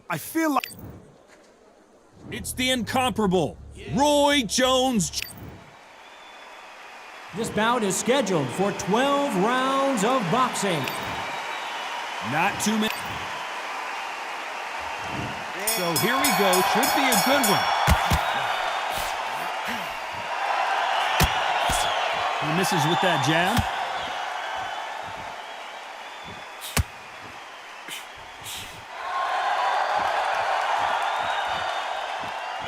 I feel like it's the incomparable Roy Jones. This bout is scheduled for 12 rounds of boxing. Not too many. So here we go. Should be a good one. He misses with that jab.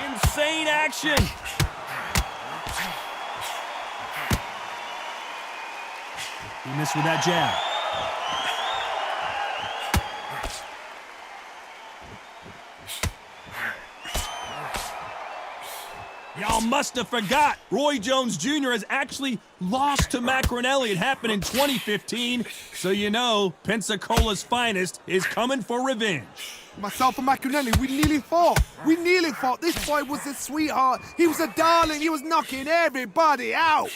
Insane action. He missed with that jab. Y'all must have forgot. Roy Jones Jr. has actually lost to Macronelli. It happened in 2015. So you know, Pensacola's finest is coming for revenge. myself and Macronelli, we nearly fought. We nearly fought. This boy was a sweetheart. He was a darling. He was knocking everybody out.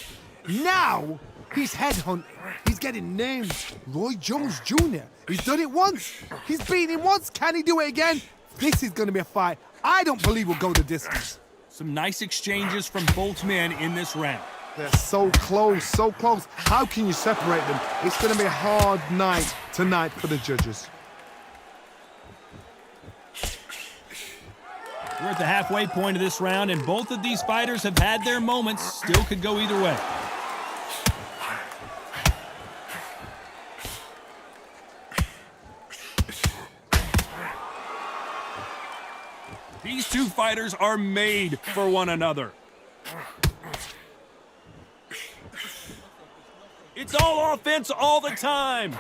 Now, he's headhunting. He's getting named Roy Jones Jr. He's done it once. He's beaten him once. Can he do it again? This is going to be a fight I don't believe will go the distance. Some nice exchanges from both men in this round. They're so close, so close. How can you separate them? It's going to be a hard night tonight for the judges. We're at the halfway point of this round, and both of these fighters have had their moments. Still could go either way. These two fighters are made for one another. It's all offense all the time.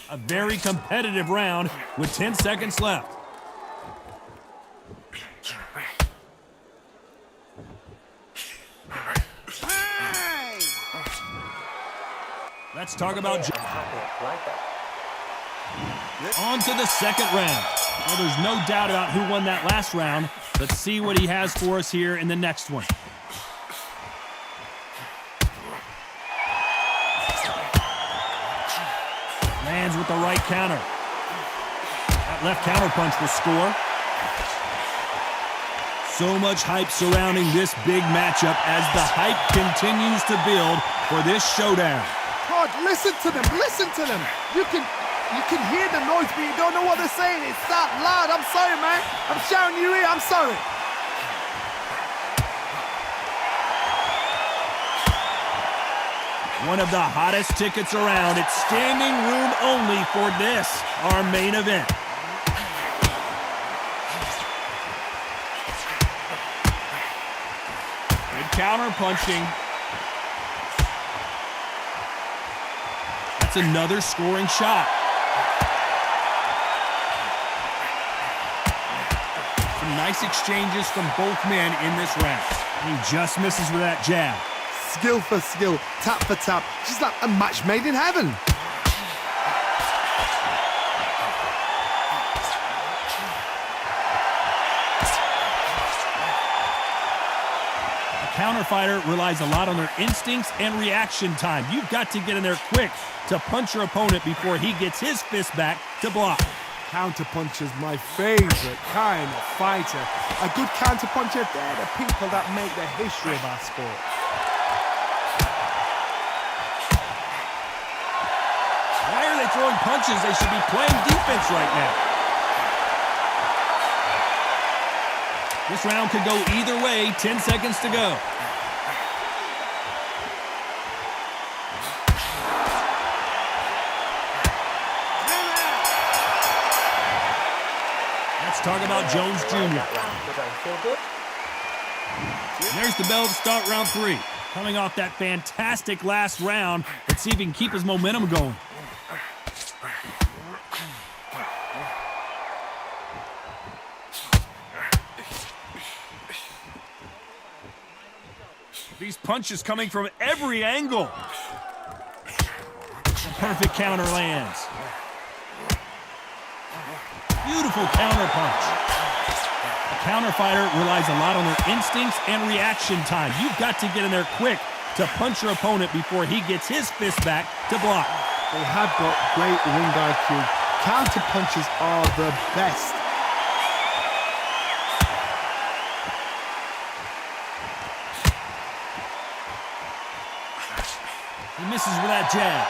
A very competitive round with 10 seconds left. Let's talk about on to the second round. Well, there's no doubt about who won that last round. Let's see what he has for us here in the next one. Lands with the right counter. That left counter punch will score. So much hype surrounding this big matchup as the hype continues to build for this showdown. God, listen to them, listen to them. You can hear the noise, but you don't know what they're saying. It's that loud. I'm sorry, man. I'm shouting you here. I'm sorry. One of the hottest tickets around. It's standing room only for this, our main event. Good counter punching. That's another scoring shot. Some nice exchanges from both men in this round. He just misses with that jab. Skill for skill, tap for tap. Just like a match made in heaven. A counter fighter relies a lot on their instincts and reaction time. You've got to get in there quick to punch your opponent before he gets his fist back to block. Counter puncher's my favorite kind of fighter. A good counter puncher, they're the people that make the history of our sport. Why are they throwing punches? They should be playing defense right now. This round could go either way. 10 seconds to go. Let's talk about Jones Jr. There's the bell to start round 3. Coming off that fantastic last round, let's see if he can keep his momentum going. These punches coming from every angle. The perfect counter lands. Beautiful counter punch. A counter fighter relies a lot on their instincts and reaction time. You've got to get in there quick to punch your opponent before he gets his fist back to block. They have got great ring IQ. Counter punches are the best. He misses with that jab.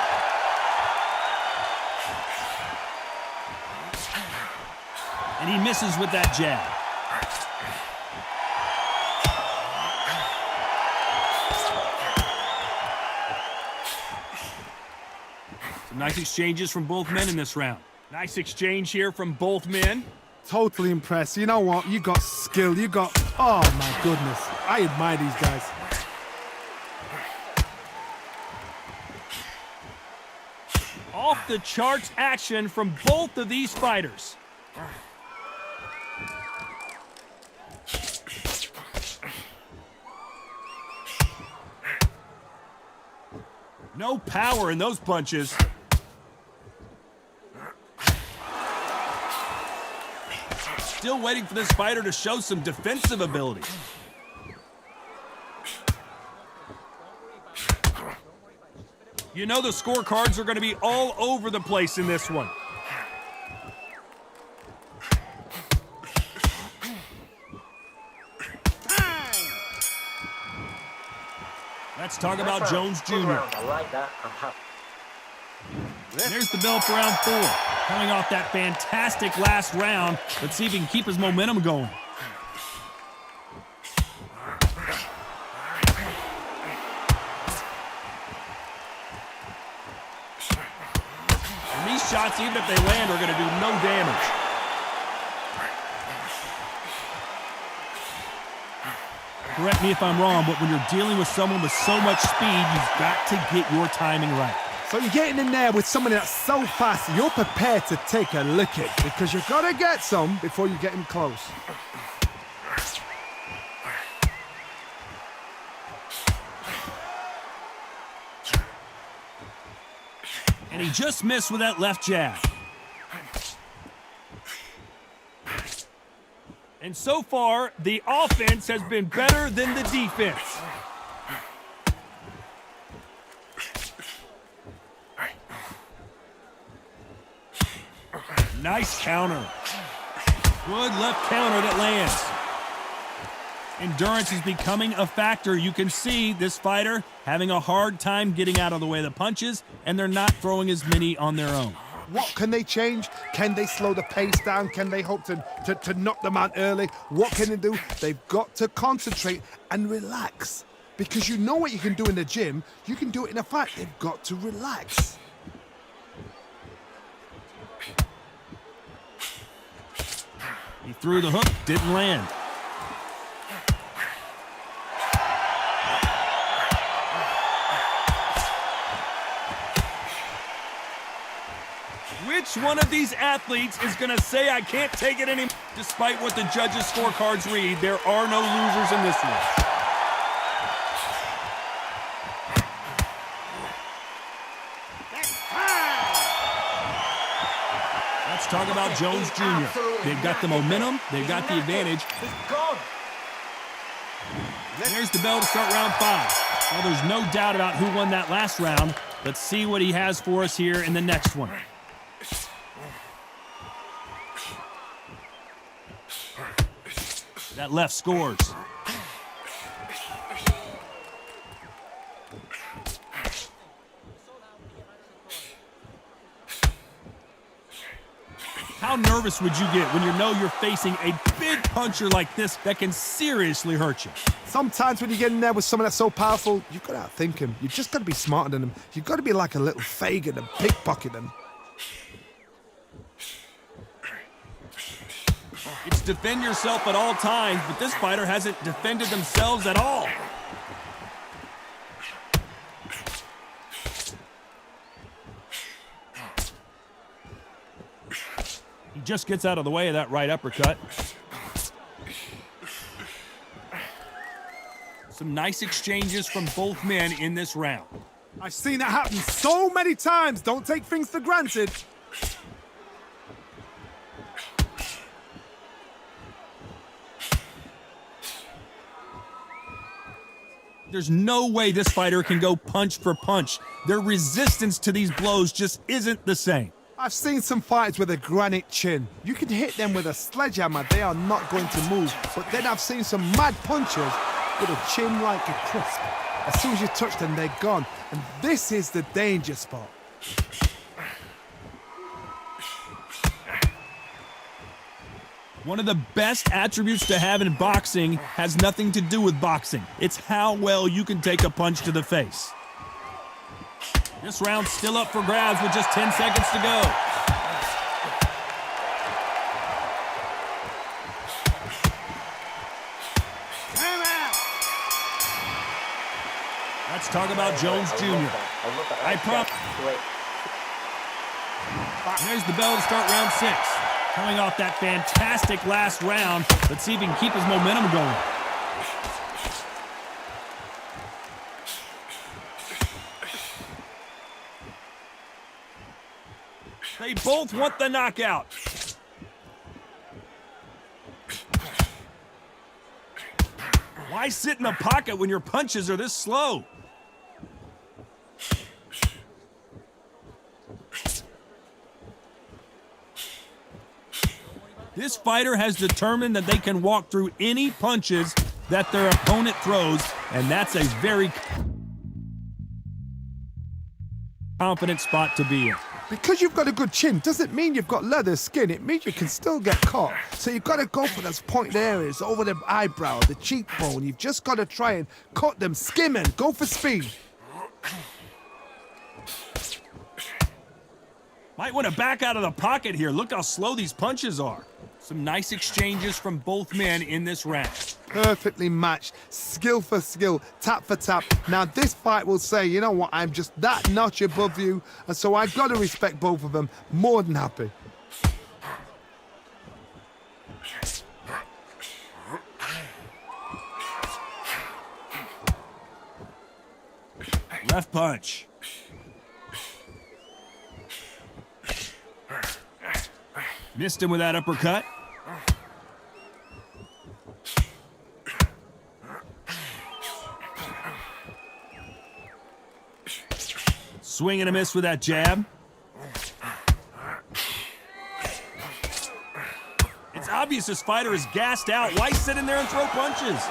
And he misses with that jab. Some nice exchanges from both men in this round. Nice exchange here from both men. Totally impressed. You know what? You got skill. You got... Oh, my goodness. I admire these guys. Off the charts action from both of these fighters. No power in those punches. Still waiting for this fighter to show some defensive ability. You know the scorecards are going to be all over the place in this one. Let's talk about Jones Jr. There's the bell for round 4. Coming off that fantastic last round. Let's see if he can keep his momentum going. And these shots, even if they land, are going to do no damage. Correct me if I'm wrong, but when you're dealing with someone with so much speed, you've got to get your timing right. So you're getting in there with someone that's so fast, you're prepared to take a licking because you've got to get some before you get him close. And he just missed with that left jab. And so far, the offense has been better than the defense. Nice counter. Good left counter that lands. Endurance is becoming a factor. You can see this fighter having a hard time getting out of the way of the punches, and they're not throwing as many on their own. What can they change? Can they slow the pace down? Can they hope to knock them out early? What can they do? They've got to concentrate and relax. Because you know what you can do in the gym, you can do it in a fight. They've got to relax. He threw the hook, didn't land. Which one of these athletes is going to say, I can't take it anymore? Despite what the judges' scorecards read, there are no losers in this one. Let's talk about Jones Jr. They've got the momentum, they've got the advantage. There's the bell to start round 5. Well, there's no doubt about who won that last round. Let's see what he has for us here in the next one. That left scores. How nervous would you get when you know you're facing a big puncher like this that can seriously hurt you? Sometimes when you get in there with someone that's so powerful, you've got to outthink him. You've just got to be smarter than him. You've got to be like a little Fagin and pickpocket him. It's defend yourself at all times, but this fighter hasn't defended themselves at all. He just gets out of the way of that right uppercut. Some nice exchanges from both men in this round. I've seen that happen so many times. Don't take things for granted. There's no way this fighter can go punch for punch. Their resistance to these blows just isn't the same. I've seen some fighters with a granite chin. You can hit them with a sledgehammer, they are not going to move. But then I've seen some mad punchers with a chin like a crisp. As soon as you touch them, they're gone. And this is the danger spot. One of the best attributes to have in boxing has nothing to do with boxing. It's how well you can take a punch to the face. This round's still up for grabs with just 10 seconds to go. Let's talk about Jones Jr. There's the bell to start round 6. Coming off that fantastic last round, let's see if he can keep his momentum going. They both want the knockout. Why sit in the pocket when your punches are this slow? This fighter has determined that they can walk through any punches that their opponent throws, and that's a very confident spot to be in. Because you've got a good chin doesn't mean you've got leather skin. It means you can still get caught. So you've got to go for those pointed areas over the eyebrow, the cheekbone. You've just got to try and cut them, skim them, go for speed. Might want to back out of the pocket here. Look how slow these punches are. Some nice exchanges from both men in this round. Perfectly matched, skill for skill, tap for tap. Now this fight will say, you know what, I'm just that notch above you, and so I've got to respect both of them. More than happy. Left punch. Missed him with that uppercut. Swing and a miss with that jab. It's obvious this fighter is gassed out. Why sit in there and throw punches?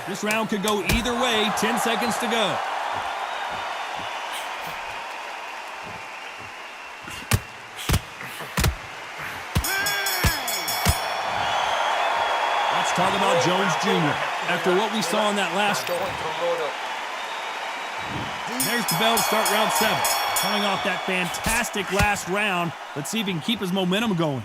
This round could go either way. 10 seconds to go. Let's talk about Jones Jr. After what we saw in that last... There's the bell to start round 7. Coming off that fantastic last round, let's see if he can keep his momentum going.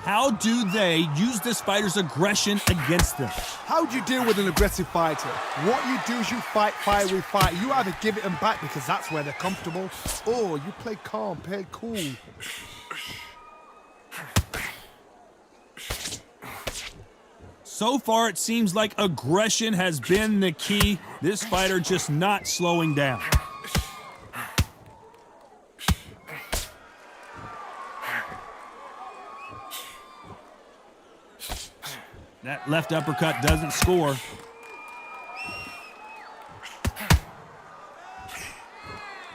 How do they use this fighter's aggression against them? How do you deal with an aggressive fighter? What you do is you fight fire with fire. You either give it them back because that's where they're comfortable, or you play calm, play cool. So far, it seems like aggression has been the key. This fighter just not slowing down. That left uppercut doesn't score.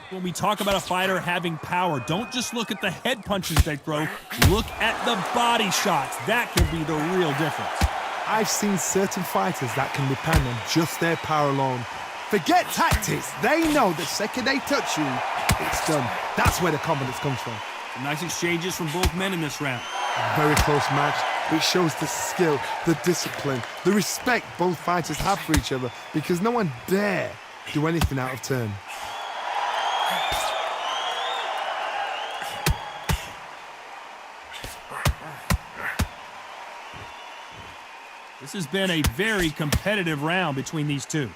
When we talk about a fighter having power, don't just look at the head punches they throw. Look at the body shots. That can be the real difference. I've seen certain fighters that can depend on just their power alone. Forget tactics. They know the second they touch you, it's done. That's where the confidence comes from. Some nice exchanges from both men in this round. A very close match, which shows the skill, the discipline, the respect both fighters have for each other, because no one dare do anything out of turn. This has been a very competitive round between these two.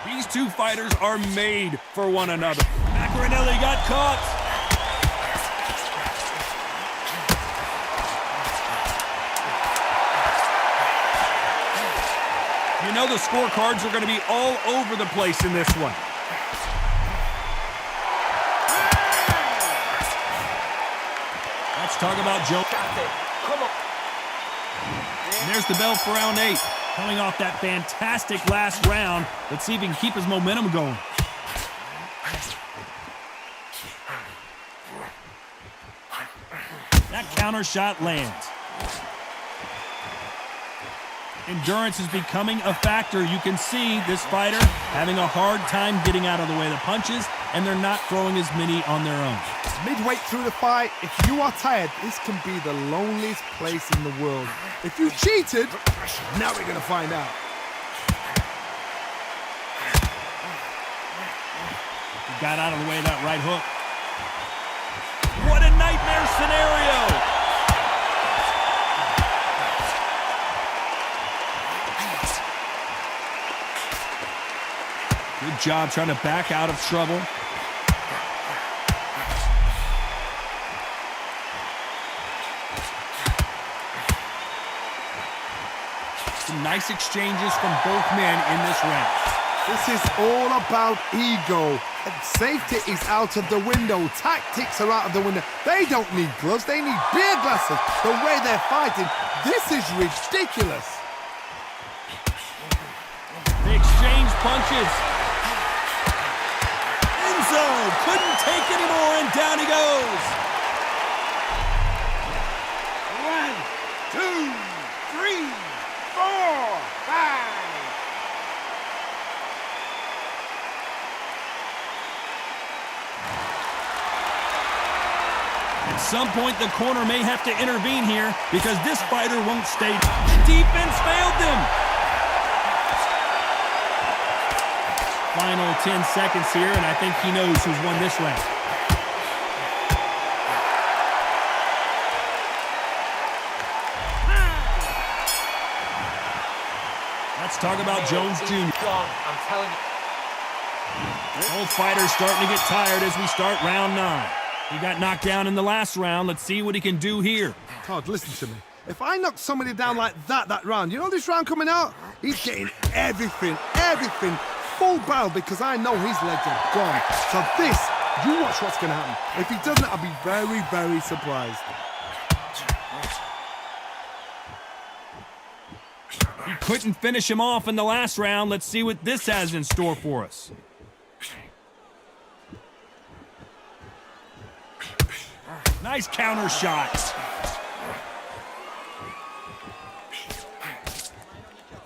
These two fighters are made for one another. Macronelli got caught. You know the scorecards are going to be all over the place in this one. Let's talk about Joe. Come on. And there's the bell for round 8. Coming off that fantastic last round, let's see if he can keep his momentum going. That counter shot lands. Endurance is becoming a factor. You can see this fighter having a hard time getting out of the way of the punches, and they're not throwing as many on their own. Midway through the fight, if you are tired, this can be the loneliest place in the world. If you cheated, now we're gonna find out. He got out of the way of that right hook. What a nightmare scenario! Good job trying to back out of trouble. Some nice exchanges from both men in this round. This is all about ego. And safety is out of the window. Tactics are out of the window. They don't need gloves. They need beer glasses. The way they're fighting, this is ridiculous. They exchange punches. Enzo couldn't take anymore, and down he goes. 1, 2, 3, 4, 5. At some point, the corner may have to intervene here because this fighter won't stay. Defense failed them. Final 10 seconds here, and I think he knows who's won this round. Let's talk about Jones Jr. I'm telling you. Both fighters starting to get tired as we start round 9. He got knocked down in the last round. Let's see what he can do here. Todd, listen to me. If I knock somebody down like that round, you know this round coming out? He's getting everything, full barrel, because I know his legs are gone. So this, you watch what's going to happen. If he doesn't, I'll be very, very surprised. He couldn't finish him off in the last round. Let's see what this has in store for us. Nice counter shots.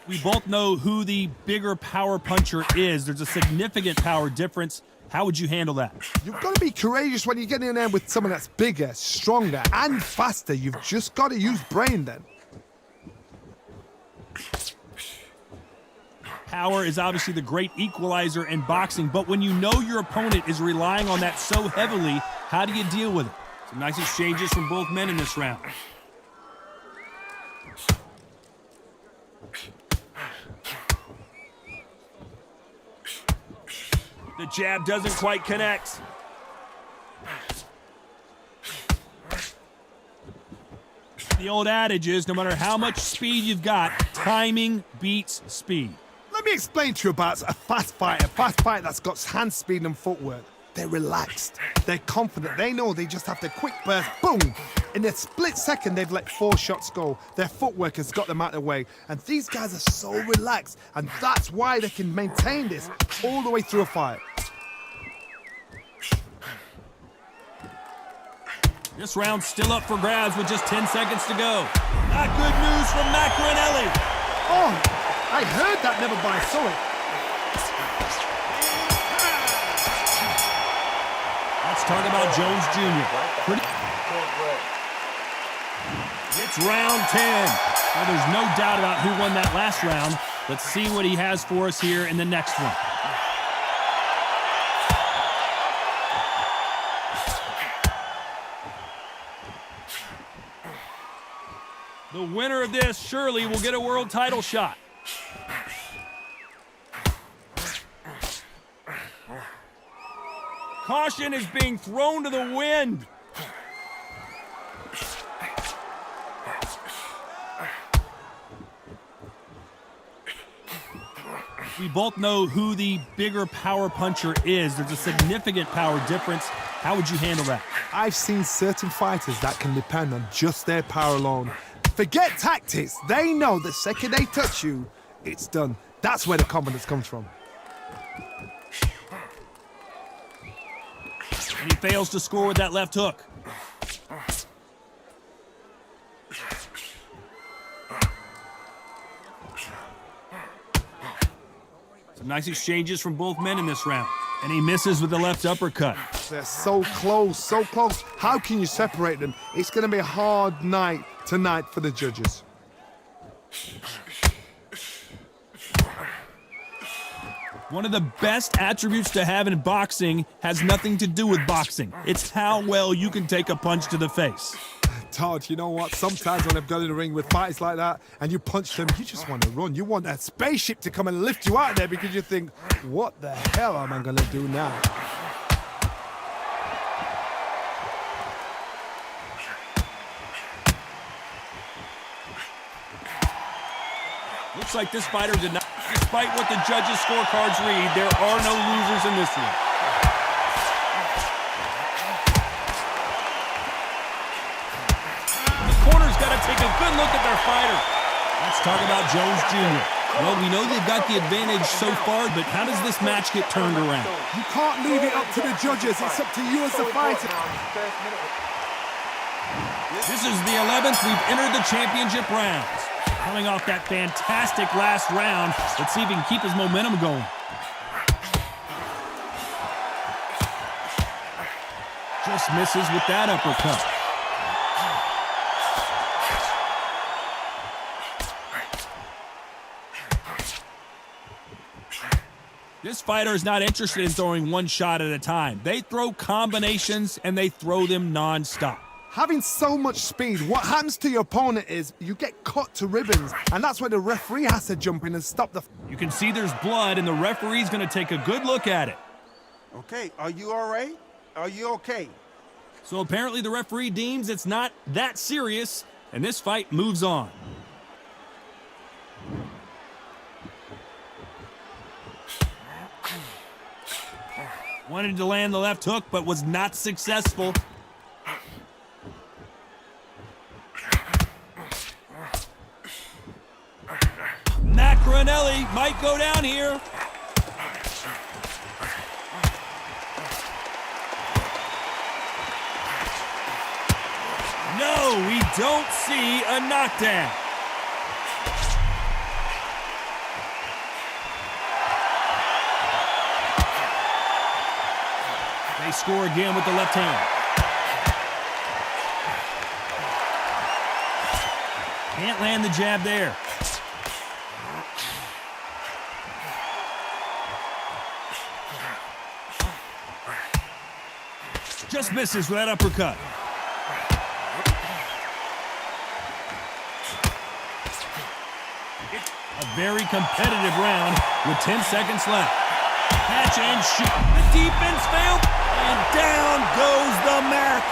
We both know who the bigger power puncher is. There's a significant power difference. How would you handle that? You've got to be courageous when you get in there with someone that's bigger, stronger, and faster. You've just got to use brain then. Power is obviously the great equalizer in boxing, but when you know your opponent is relying on that so heavily, how do you deal with it? Some nice exchanges from both men in this round. The jab doesn't quite connect. The old adage is, no matter how much speed you've got, timing beats speed. Let me explain to you about a fast fighter that's got hand speed and footwork. They're relaxed, they're confident, they know they just have to quick burst, boom! In a split second, they've let 4 shots go. Their footwork has got them out of the way. And these guys are so relaxed, and that's why they can maintain this all the way through a fight. This round's still up for grabs with just 10 seconds to go. Not good news from Macrinelli. Oh, I heard that never, but I saw it. Let's talk about Jones Jr. It's round 10. Well, there's no doubt about who won that last round. Let's see what he has for us here in the next one. The winner of this surely will get a world title shot. Caution is being thrown to the wind. We both know who the bigger power puncher is. There's a significant power difference. How would you handle that? I've seen certain fighters that can depend on just their power alone. Forget tactics. They know the second they touch you, it's done. That's where the confidence comes from. And he fails to score with that left hook. Some nice exchanges from both men in this round. And he misses with the left uppercut. They're so close, so close. How can you separate them? It's going to be a hard night tonight for the judges. One of the best attributes to have in boxing has nothing to do with boxing. It's how well you can take a punch to the face. Todd, you know what? Sometimes when I've got in the ring with fighters like that and you punch them, you just want to run. You want that spaceship to come and lift you out of there because you think, what the hell am I going to do now? Looks like this fighter did not. Despite what the judges' scorecards read, there are no losers in this one. The corner's got to take a good look at their fighter. Let's talk about Jones Jr. Well, we know they've got the advantage so far, but how does this match get turned around? You can't leave it up to the judges. It's up to you as the fighter. This is the 11th. We've entered the championship rounds. Coming off that fantastic last round, let's see if he can keep his momentum going. Just misses with that uppercut. This fighter is not interested in throwing one shot at a time. They throw combinations, and they throw them non-stop. Having so much speed, what happens to your opponent is you get cut to ribbons, and that's where the referee has to jump in and stop the... You can see there's blood, and the referee's going to take a good look at it. Okay, are you all right? Are you okay? So apparently the referee deems it's not that serious, and this fight moves on. Wanted to land the left hook, but was not successful. Macronelli might go down here. No, we don't see a knockdown. They score again with the left hand. Can't land the jab there. Just misses with that uppercut. A very competitive round with 10 seconds left. Catch and shoot. The defense failed, and down goes the mat.